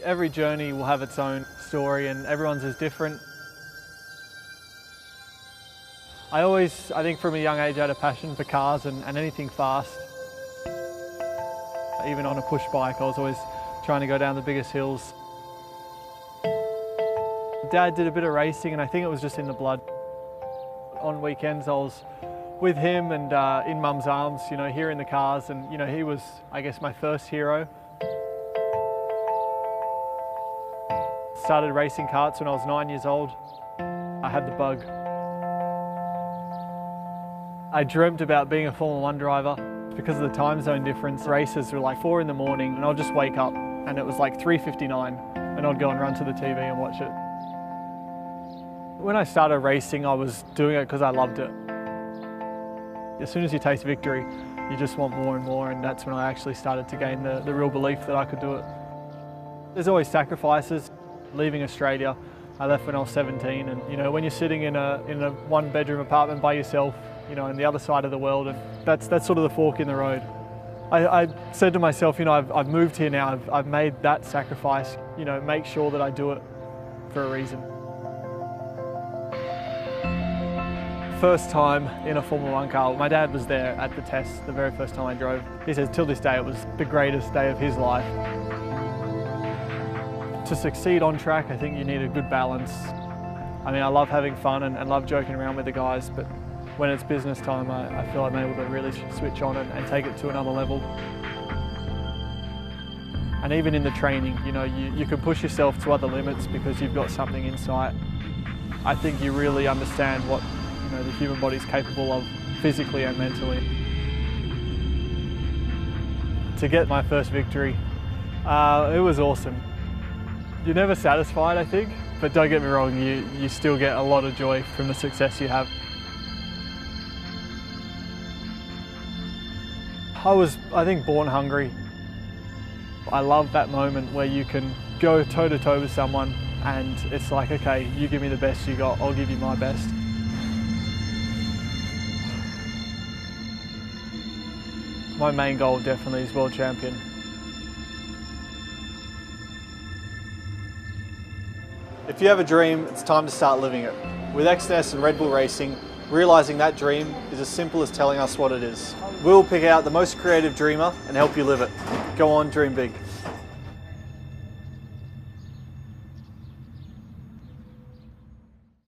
Every journey will have its own story and everyone's is different. I think from a young age I had a passion for cars and anything fast. Even on a push bike, I was always trying to go down the biggest hills. Dad did a bit of racing and I think it was just in the blood. On weekends I was with him and in Mum's arms, you know, here in the cars, and you know, he was, I guess, my first hero. Started racing karts when I was 9 years old. I had the bug. I dreamt about being a Formula 1 driver. Because of the time zone difference, races were like 4 in the morning and I'd just wake up and it was like 3:59 and I'd go and run to the TV and watch it. When I started racing, I was doing it because I loved it. As soon as you taste victory, you just want more and more, and that's when I actually started to gain the real belief that I could do it. There's always sacrifices. Leaving Australia, I left when I was 17, and you know, when you're sitting in a one-bedroom apartment by yourself, you know, on the other side of the world, and that's sort of the fork in the road. I said to myself, you know, I've moved here now, I've made that sacrifice, you know, make sure that I do it for a reason. First time in a Formula 1 car, my dad was there at the test the very first time I drove. He says till this day it was the greatest day of his life. To succeed on track, I think you need a good balance. I mean, I love having fun and love joking around with the guys, but when it's business time, I feel I'm able to really switch on and take it to another level. And even in the training, you know, you can push yourself to other limits because you've got something in sight. I think you really understand what, you know, the human body is capable of physically and mentally. To get my first victory, it was awesome. You're never satisfied, I think, but don't get me wrong, you still get a lot of joy from the success you have. I was, I think, born hungry. I love that moment where you can go toe-to-toe with someone and it's like, okay, you give me the best you got, I'll give you my best. My main goal definitely is world champion. If you have a dream, it's time to start living it. With Exness and Red Bull Racing, realising that dream is as simple as telling us what it is. We'll pick out the most creative dreamer and help you live it. Go on, dream big.